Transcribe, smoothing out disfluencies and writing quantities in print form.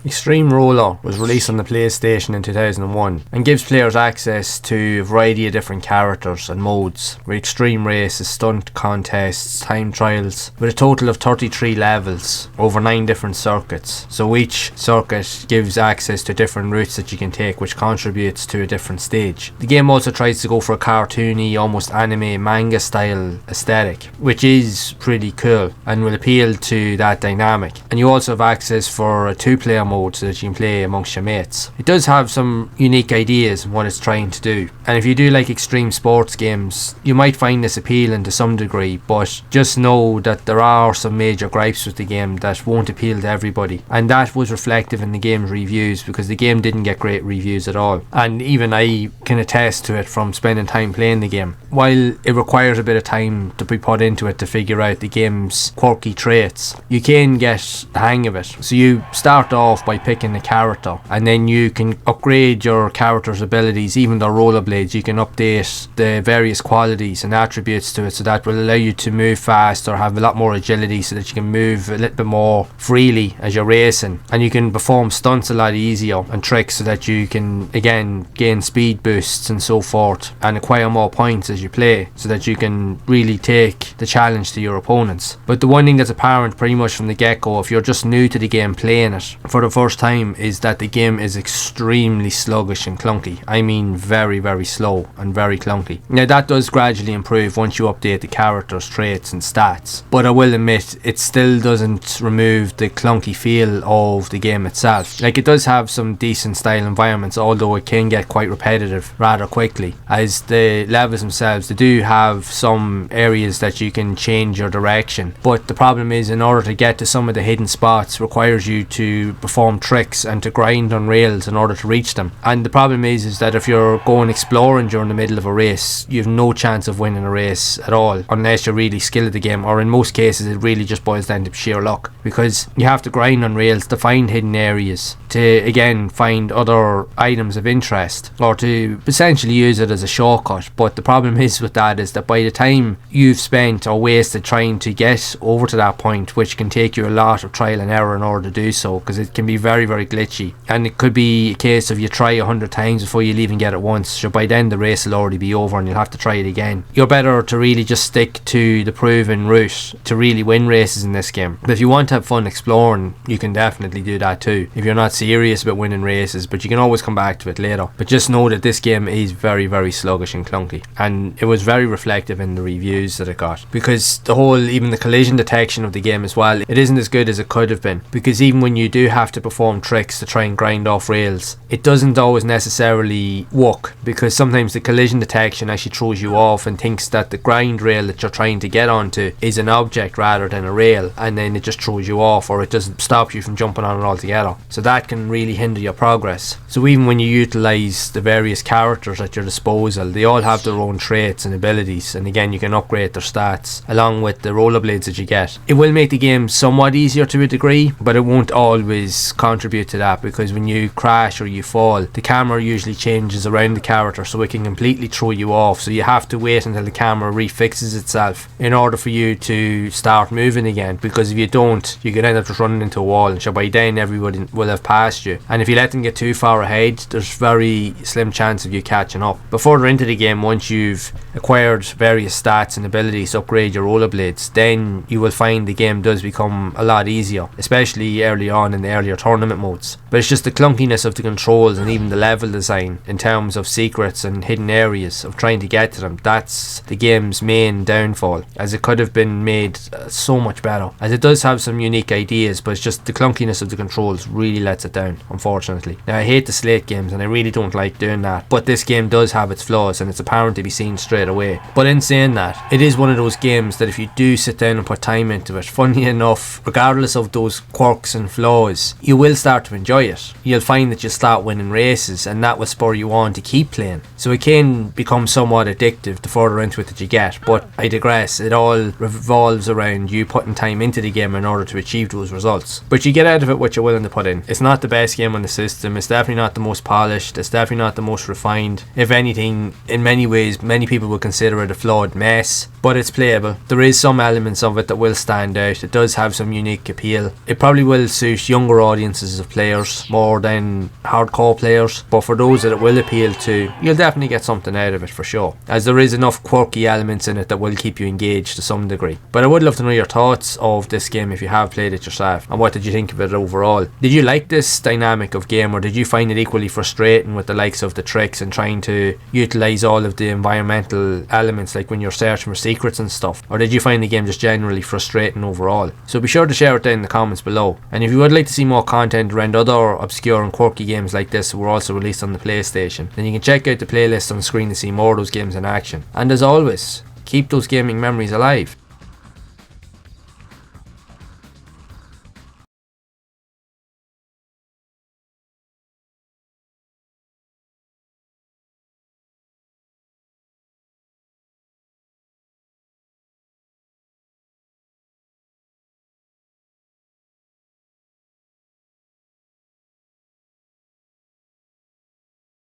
Xtreme Roller was released on the PlayStation in 2001 and gives players access to a variety of different characters and modes, with extreme races, stunt contests, time trials, with a total of 33 levels over 9 different circuits. So each circuit gives access to different routes that you can take, which contributes to a different stage. The game also tries to go for a cartoony, almost anime manga style aesthetic, which is pretty cool and will appeal to that dynamic. And you also have access for a 2-player mode so that you can play amongst your mates. It does have some unique ideas in what it's trying to do, and if you do like extreme sports games, you might find this appealing to some degree, but just know that there are some major gripes with the game that won't appeal to everybody, and that was reflective in the game's reviews, because the game didn't get great reviews at all, and even I can attest to it from spending time playing the game. While it requires a bit of time to be put into it to figure out the game's quirky traits, you can get the hang of it. So you start off by picking a character, and then you can upgrade your character's abilities, even their rollerblades. You can update the various qualities and attributes to it, so that will allow you to move fast or have a lot more agility, so that you can move a little bit more freely as you're racing, and you can perform stunts a lot easier and tricks, so that you can again gain speed boosts and so forth, and acquire more points as you play, so that you can really take the challenge to your opponents. But the one thing that's apparent pretty much from the get-go, if you're just new to the game playing it for the first time, is that the game is extremely sluggish and clunky. I mean very, very slow and very clunky. Now that does gradually improve once you update the character's traits and stats, but I will admit it still doesn't remove the clunky feel of the game itself. Like, it does have some decent style environments, although it can get quite repetitive rather quickly, as the levels themselves, they do have some areas that you can change your direction, but the problem is, in order to get to some of the hidden spots, requires you to perform tricks and to grind on rails in order to reach them. And the problem is that if you're going exploring during the middle of a race, you have no chance of winning a race at all, unless you're really skilled at the game, or in most cases it really just boils down to sheer luck, because you have to grind on rails to find hidden areas, to again find other items of interest, or to essentially use it as a shortcut. But the problem is with that is that by the time you've spent or wasted trying to get over to that point, which can take you a lot of trial and error in order to do so, because it can be very, very glitchy, and it could be a case of you try 100 times before you'll even get it once, so by then the race will already be over and you'll have to try it again. You're better to really just stick to the proven route to really win races in this game. But if you want to have fun exploring, you can definitely do that too, if you're not serious about winning races, but you can always come back to it later. But just know that this game is very, very sluggish and clunky, and it was very reflective in the reviews that it got, because the whole, even the collision detection of the game as well, it isn't as good as it could have been, because even when you do have to perform tricks to try and grind off rails, it doesn't always necessarily work, because sometimes the collision detection actually throws you off and thinks that the grind rail that you're trying to get onto is an object rather than a rail, and then it just throws you off, or it doesn't stop you from jumping on it altogether. So that can really hinder your progress. So even when you utilise the various characters at your disposal, they all have their own traits and abilities, and again you can upgrade their stats along with the rollerblades that you get. It will make the game somewhat easier to a degree, but it won't always contribute to that, because when you crash or you fall, the camera usually changes around the character, so it can completely throw you off. So you have to wait until the camera refixes itself in order for you to start moving again, because if you don't, you could end up just running into a wall, and so by then everybody will have passed you, and if you let them get too far ahead, there's very slim chance of you catching up. But further into the game, once you've acquired various stats and abilities to upgrade your rollerblades, then you will find the game does become a lot easier, especially early on in the earlier tournament modes. But it's just the clunkiness of the controls and even the level design in terms of secrets and hidden areas of trying to get to them, that's the game's main downfall, as it could have been made so much better, as it does have some unique ideas, but it's just the clunkiness of the controls really lets it down, unfortunately. Now, I hate the Slate games and I really don't like doing that, but this game does have its flaws and it's apparent to be seen straight away. But in saying that, it is one of those games that if you do sit down and put time into it, funny enough, regardless of those quirks and flaws, you will start to enjoy it. You'll find that you start winning races, and that will spur you on to keep playing. So it can become somewhat addictive the further into it that you get, but I digress. It all revolves around you putting time into the game in order to achieve those results. But you get out of it what you're willing to put in. It's not the best game on the system, it's definitely not the most polished, it's definitely not the most refined. If anything, in many ways, many people would consider it a flawed mess, but it's playable. There is some elements of it that will stand out. It does have some unique appeal. It probably will suit younger audiences of players more than hardcore players, but for those that it will appeal to, you'll definitely get something out of it for sure, as there is enough quirky elements in it that will keep you engaged to some degree. But I would love to know your thoughts of this game if you have played it yourself, and what did you think of it overall? Did you like this dynamic of game, or did you find it equally frustrating with the likes of the tricks and trying to utilise all of the environmental elements, like when you're searching for secrets and stuff? Or did you find the game just generally frustrating overall? So be sure to share it down in the comments below. And if you would like to see more content around other obscure and quirky games like this who were also released on the PlayStation, then you can check out the playlist on screen to see more of those games in action. And as always, keep those gaming memories alive.